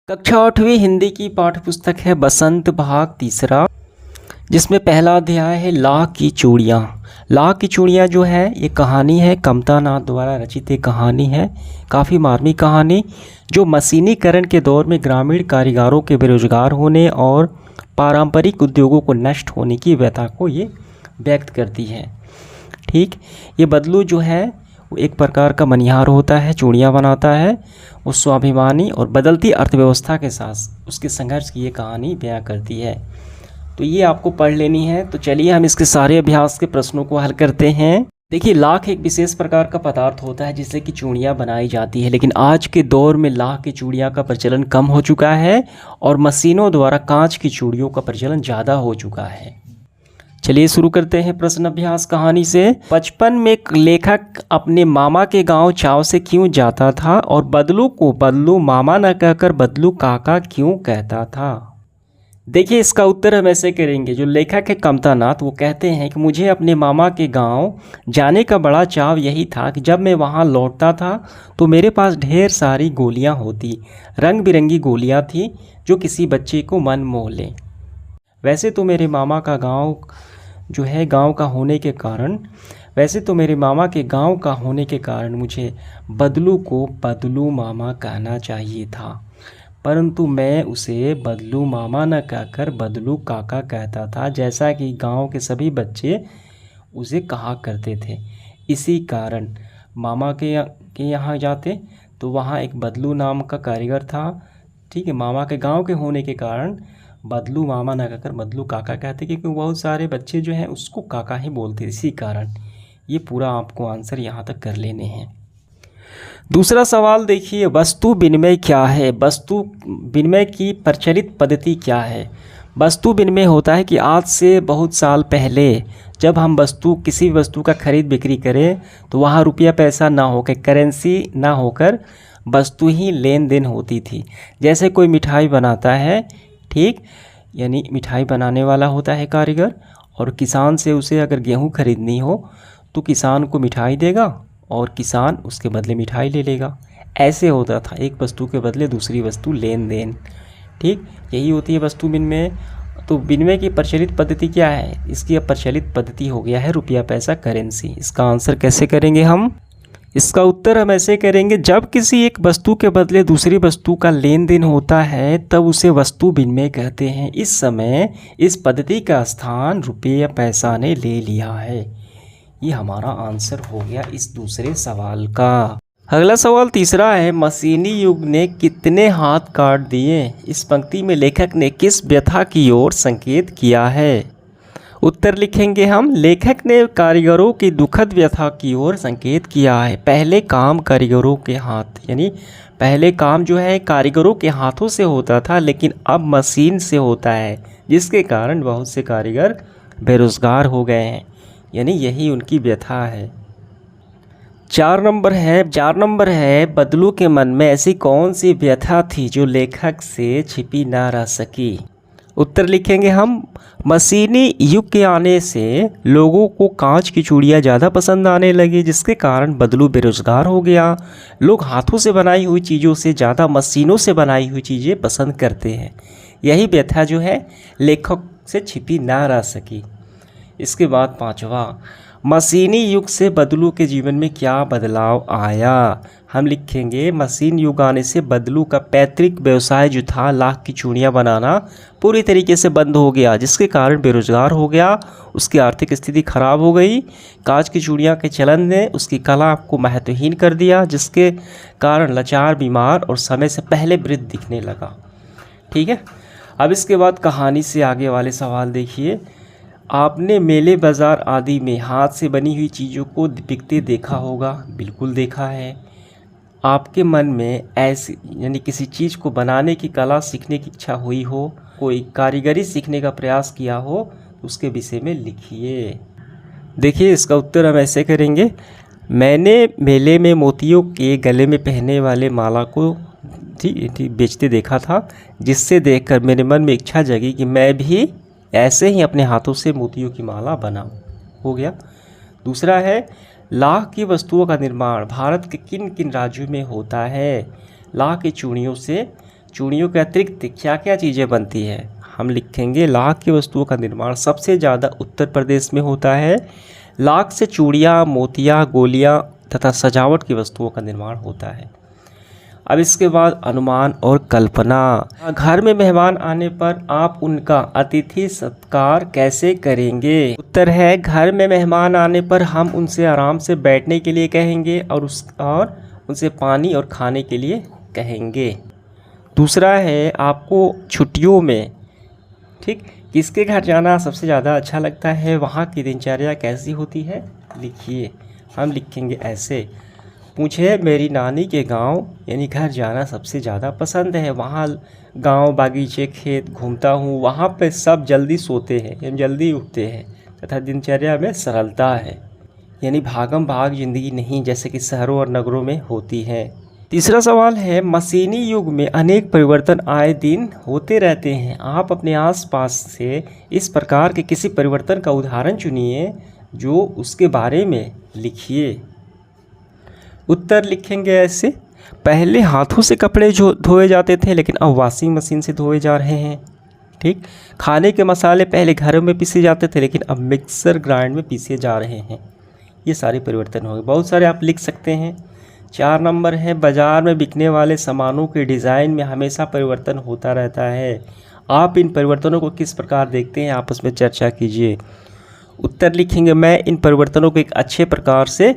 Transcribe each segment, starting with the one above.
कक्षा 8वीं हिंदी की पाठ्य पुस्तक है बसंत भाग तीसरा, जिसमें पहला अध्याय है लाख की चूड़ियाँ। लाख की चूड़ियाँ जो है ये कहानी है, कमता नाथ द्वारा रचित एक कहानी है, काफ़ी मार्मिक कहानी, जो मशीनीकरण के दौर में ग्रामीण कारीगरों के बेरोजगार होने और पारंपरिक उद्योगों को नष्ट होने की व्यथा को ये व्यक्त करती है। ठीक, ये बदलू जो है वो एक प्रकार का मनिहार होता है, चूड़ियाँ बनाता है। वो स्वाभिमानी और बदलती अर्थव्यवस्था के साथ उसके संघर्ष की ये कहानी बयां करती है। तो ये आपको पढ़ लेनी है। तो चलिए हम इसके सारे अभ्यास के प्रश्नों को हल करते हैं। देखिए, लाख एक विशेष प्रकार का पदार्थ होता है जिससे कि चूड़ियाँ बनाई जाती है, लेकिन आज के दौर में लाख की चूड़ियाँ का प्रचलन कम हो चुका है और मशीनों द्वारा कांच की चूड़ियों का प्रचलन ज़्यादा हो चुका है। चलिए शुरू करते हैं प्रश्न अभ्यास कहानी से। बचपन में लेखक अपने मामा के गांव चाव से क्यों जाता था और बदलू को बदलू मामा न कहकर बदलू काका क्यों कहता था? देखिए, इसका उत्तर हम ऐसे करेंगे। जो लेखक है कमता नाथ, वो कहते हैं कि मुझे अपने मामा के गांव जाने का बड़ा चाव यही था कि जब मैं वहां लौटता था तो मेरे पास ढेर सारी गोलियां होती, रंग बिरंगी गोलियां थी जो किसी बच्चे को मन मोह ले। वैसे तो मेरे मामा का गांव जो है गांव का होने के कारण मेरे मामा के गांव का होने के कारण मुझे बदलू को बदलू मामा कहना चाहिए था, परंतु मैं उसे बदलू मामा न कहकर बदलू काका कहता था, जैसा कि गांव के सभी बच्चे उसे कहा करते थे। इसी कारण मामा के यहाँ जाते तो वहाँ एक बदलू नाम का कारीगर था। ठीक है, मामा के गांव के होने के कारण बदलू मामा ना कहकर बदलू काका कहते, क्योंकि बहुत सारे बच्चे जो हैं उसको काका ही बोलते, इसी कारण। ये पूरा आपको आंसर यहाँ तक कर लेने हैं। दूसरा सवाल देखिए, वस्तु विनिमय क्या है? वस्तु विनिमय की प्रचलित पद्धति क्या है? वस्तु विनिमय होता है कि आज से बहुत साल पहले जब हम किसी वस्तु का खरीद बिक्री करें तो वहाँ रुपया पैसा ना होकर, करेंसी ना होकर वस्तु ही लेन देन होती थी। जैसे कोई मिठाई बनाता है, ठीक, यानी मिठाई बनाने वाला होता है कारीगर, और किसान से उसे अगर गेहूं खरीदनी हो तो किसान को मिठाई देगा और किसान उसके बदले मिठाई ले लेगा। ऐसे होता था, एक वस्तु के बदले दूसरी वस्तु लेन देन। ठीक, यही होती है वस्तु विनिमय। तो विनिमय की प्रचलित पद्धति क्या है? इसकी अब प्रचलित पद्धति हो गया है रुपया पैसा, करेंसी। इसका आंसर कैसे करेंगे हम? इसका उत्तर हम ऐसे करेंगे, जब किसी एक वस्तु के बदले दूसरी वस्तु का लेन देन होता है तब उसे वस्तु विनिमय कहते हैं। इस समय इस पद्धति का स्थान रुपये पैसा ने ले लिया है। ये हमारा आंसर हो गया इस दूसरे सवाल का। अगला सवाल तीसरा है, मशीनी युग ने कितने हाथ काट दिए? इस पंक्ति में लेखक ने किस व्यथा की ओर संकेत किया है? उत्तर लिखेंगे हम, लेखक ने कारीगरों की दुखद व्यथा की ओर संकेत किया है। पहले काम कारीगरों के हाथ, यानी पहले काम जो है कारीगरों के हाथों से होता था, लेकिन अब मशीन से होता है, जिसके कारण बहुत से कारीगर बेरोजगार हो गए हैं, यानी यही उनकी व्यथा है। 4 नंबर है, बदलू के मन में ऐसी कौन सी व्यथा थी जो लेखक से छिपी ना रह सकी? उत्तर लिखेंगे हम, मशीनी युग के आने से लोगों को कांच की चूड़ियाँ ज़्यादा पसंद आने लगी, जिसके कारण बदलू बेरोजगार हो गया। लोग हाथों से बनाई हुई चीज़ों से ज़्यादा मशीनों से बनाई हुई चीज़ें पसंद करते हैं। यही व्यथा जो है लेखक से छिपी ना रह सकी। इसके बाद 5वां, मशीनी युग से बदलू के जीवन में क्या बदलाव आया? हम लिखेंगे, मशीन युग आने से बदलू का पैतृक व्यवसाय जो था लाख की चूड़ियाँ बनाना, पूरी तरीके से बंद हो गया, जिसके कारण बेरोजगार हो गया, उसकी आर्थिक स्थिति खराब हो गई। कांच की चूड़ियाँ के चलन ने उसकी कला को महत्वहीन कर दिया, जिसके कारण लाचार, बीमार और समय से पहले वृद्ध दिखने लगा। ठीक है, अब इसके बाद कहानी से आगे वाले सवाल देखिए। आपने मेले बाज़ार आदि में हाथ से बनी हुई चीज़ों को बिकते देखा होगा। बिल्कुल देखा है। आपके मन में ऐसी, यानी किसी चीज़ को बनाने की कला सीखने की इच्छा हुई हो, कोई कारीगरी सीखने का प्रयास किया हो, उसके विषय में लिखिए। देखिए, इसका उत्तर हम ऐसे करेंगे, मैंने मेले में मोतियों के गले में पहनने वाले माला को ठीक बेचते देखा था, जिससे देखकर मेरे मन में इच्छा जगी कि मैं भी ऐसे ही अपने हाथों से मोतियों की माला बनाऊं। हो गया। दूसरा है, लाख की वस्तुओं का निर्माण भारत के किन किन राज्यों में होता है? लाख की चूड़ियों के अतिरिक्त क्या क्या चीज़ें बनती है? हम लिखेंगे लाख की वस्तुओं का निर्माण सबसे ज़्यादा उत्तर प्रदेश में होता है। लाख से चूड़ियाँ, मोतियाँ, गोलियाँ तथा सजावट की वस्तुओं का निर्माण होता है। अब इसके बाद अनुमान और कल्पना। घर में मेहमान आने पर आप उनका अतिथि सत्कार कैसे करेंगे? उत्तर है, घर में मेहमान आने पर हम उनसे आराम से बैठने के लिए कहेंगे और उनसे पानी और खाने के लिए कहेंगे। दूसरा है, आपको छुट्टियों में ठीक किसके घर जाना सबसे ज़्यादा अच्छा लगता है? वहाँ की दिनचर्या कैसी होती है? लिखिए। हम लिखेंगे ऐसे, मुझे मेरी नानी के गांव यानी घर जाना सबसे ज़्यादा पसंद है। वहाँ गांव, बागीचे, खेत घूमता हूँ। वहाँ पे सब जल्दी सोते हैं यानी जल्दी उठते हैं तथा दिनचर्या में सरलता है, यानी भागम भाग जिंदगी नहीं जैसे कि शहरों और नगरों में होती है। तीसरा सवाल है, मशीनी युग में अनेक परिवर्तन आए दिन होते रहते हैं। आप अपने आसपास से इस प्रकार के किसी परिवर्तन का उदाहरण चुनिए जो उसके बारे में लिखिए। उत्तर लिखेंगे ऐसे, पहले हाथों से कपड़े जो धोए जाते थे लेकिन अब वॉशिंग मशीन से धोए जा रहे हैं। ठीक, खाने के मसाले पहले घरों में पीसे जाते थे लेकिन अब मिक्सर ग्राइंड में पीसे जा रहे हैं। ये सारे परिवर्तन हो गए, बहुत सारे आप लिख सकते हैं। 4 नंबर है, बाज़ार में बिकने वाले सामानों के डिज़ाइन में हमेशा परिवर्तन होता रहता है। आप इन परिवर्तनों को किस प्रकार देखते हैं, आपस में चर्चा कीजिए। उत्तर लिखेंगे, मैं इन परिवर्तनों को एक अच्छे प्रकार से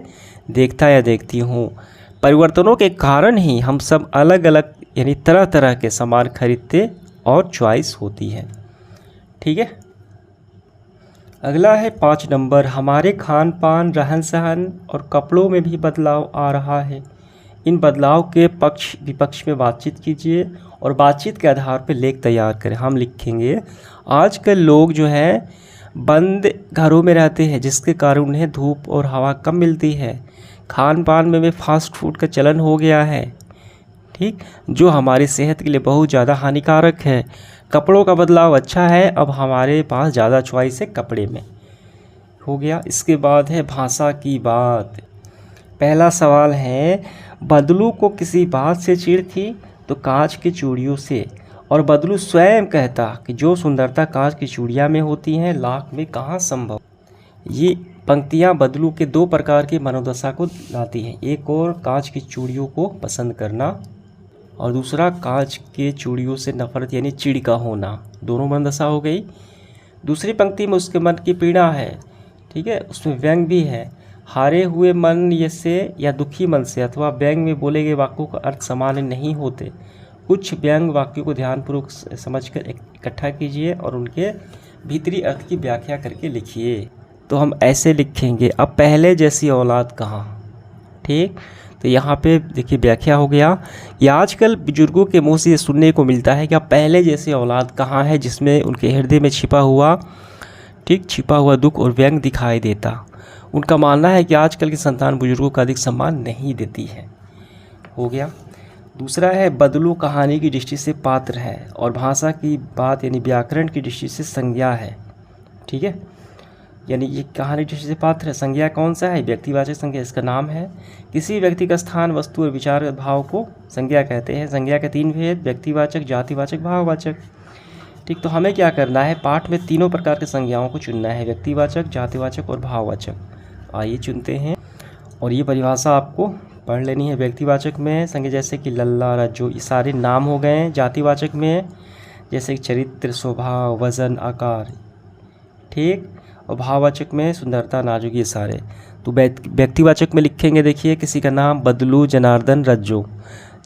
देखता या देखती हूँ। परिवर्तनों के कारण ही हम सब अलग अलग यानी तरह तरह के सामान खरीदते और चॉइस होती है। ठीक है, अगला है 5 नंबर, हमारे खान पान, रहन सहन और कपड़ों में भी बदलाव आ रहा है। इन बदलाव के पक्ष विपक्ष में बातचीत कीजिए और बातचीत के आधार पर लेख तैयार करें। हम लिखेंगे, आजकल लोग जो है बंद घरों में रहते हैं जिसके कारण उन्हें धूप और हवा कम मिलती है। खान पान में भी फास्ट फूड का चलन हो गया है, ठीक, जो हमारी सेहत के लिए बहुत ज़्यादा हानिकारक है। कपड़ों का बदलाव अच्छा है, अब हमारे पास ज़्यादा चॉइस है कपड़े में। हो गया। इसके बाद है भाषा की बात। पहला सवाल है, बदलू को किसी बात से चिढ़ थी तो कांच की चूड़ियों से, और बदलू स्वयं कहता कि जो सुंदरता कांच की चूड़ियाँ में होती हैं लाख में कहाँ संभव। ये पंक्तियाँ बदलू के 2 प्रकार की मनोदशा को लाती हैं। एक और कांच की चूड़ियों को पसंद करना और दूसरा कांच के चूड़ियों से नफरत यानी चिढ़ का होना। दोनों मनोदशा हो गई। दूसरी पंक्ति में उसके मन की पीड़ा है, ठीक है, उसमें व्यंग भी है। हारे हुए मन ये से या दुखी मन से अथवा व्यंग में बोले गए वाक्यों का अर्थ समान नहीं होते। कुछ व्यंग वाक्यों को ध्यानपूर्वक समझकर इकट्ठा कीजिए और उनके भीतरी अर्थ की व्याख्या करके लिखिए। तो हम ऐसे लिखेंगे, अब पहले जैसी औलाद कहाँ। ठीक, तो यहाँ पे देखिए व्याख्या हो गया कि आजकल बुजुर्गों के मुंह से ये सुनने को मिलता है कि अब पहले जैसी औलाद कहाँ है जिसमें उनके हृदय में छिपा हुआ दुख और व्यंग दिखाई देता। उनका मानना है कि आजकल की संतान बुजुर्गों का अधिक सम्मान नहीं देती है। हो गया। दूसरा है, बदलू कहानी की दृष्टि से पात्र है और भाषा की बात यानी व्याकरण की दृष्टि से संज्ञा है। ठीक है, यानी ये कहानी दृष्टि से पात्र है। संज्ञा कौन सा है? व्यक्तिवाचक संज्ञा, इसका नाम है। किसी व्यक्ति का स्थान, वस्तु और विचार भाव को संज्ञा कहते हैं। संज्ञा के 3 भेद, व्यक्तिवाचक, जातिवाचक, भाववाचक। ठीक, तो हमें क्या करना है, पाठ में तीनों प्रकार की संज्ञाओं को चुनना है, व्यक्तिवाचक, जातिवाचक और भाववाचक। आइए चुनते हैं और ये परिभाषा आपको पढ़ लेनी है। व्यक्तिवाचक में संज्ञा जैसे कि लल्ला, रज्जो, ये सारे नाम हो गए। जातिवाचक में जैसे चरित्र, स्वभाव, वजन, आकार। ठीक, और भाववाचक में सुंदरता, नाजुक, ये सारे। तो व्यक्तिवाचक में लिखेंगे, देखिए किसी का नाम बदलू, जनार्दन, रज्जो।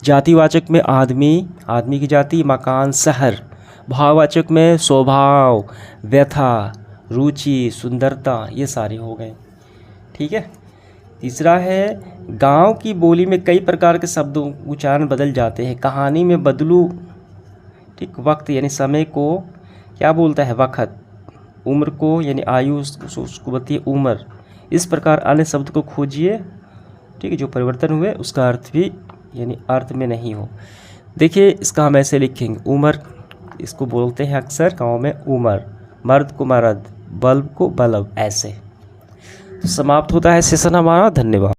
जातिवाचक में आदमी, आदमी की जाति, मकान, शहर। भाववाचक में स्वभाव, व्यथा, रुचि, सुंदरता, ये सारे हो गए। ठीक है। तीसरा है, गांव की बोली में कई प्रकार के शब्दों उच्चारण बदल जाते हैं। कहानी में बदलू, ठीक, वक्त यानी समय को क्या बोलता है? वक्त। उम्र को यानी आयु, उसको बोलती है उम्र। इस प्रकार अन्य शब्द को खोजिए, ठीक है, जो परिवर्तन हुए उसका अर्थ भी यानी अर्थ में नहीं हो। देखिए इसका हम ऐसे लिखेंगे, उम्र इसको बोलते हैं अक्सर गाँव में उमर, मर्द को मर्द, बल्ब को बल्ब, ऐसे। तो समाप्त होता है सेशन हमारा। धन्यवाद।